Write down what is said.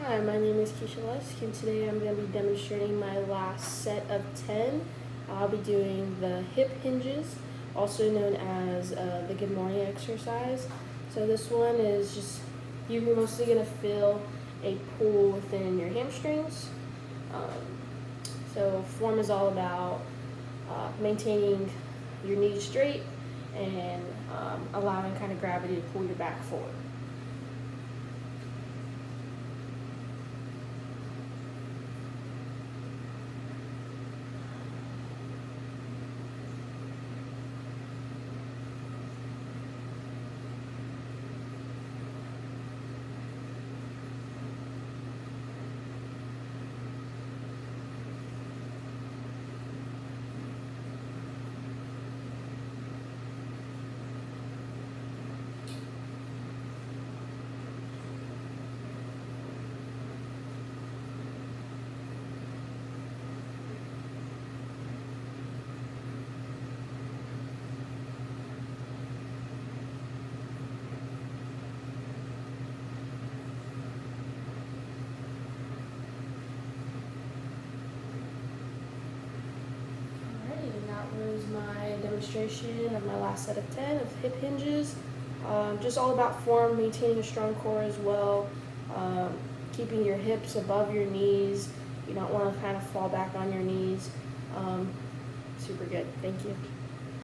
Hi, my name is Keisha Lusk, and today I'm going to be demonstrating my last set of 10. I'll be doing the hip hinges, also known as the good morning exercise. So this one is just, you're mostly going to feel a pull within your hamstrings. Um, so form is all about maintaining your knees straight and allowing kind of gravity to pull your back forward. And that was my demonstration of my last set of 10 of hip hinges. Just all about form, maintaining a strong core as well, keeping your hips above your knees. You don't want to kind of fall back on your knees. Super good. Thank you.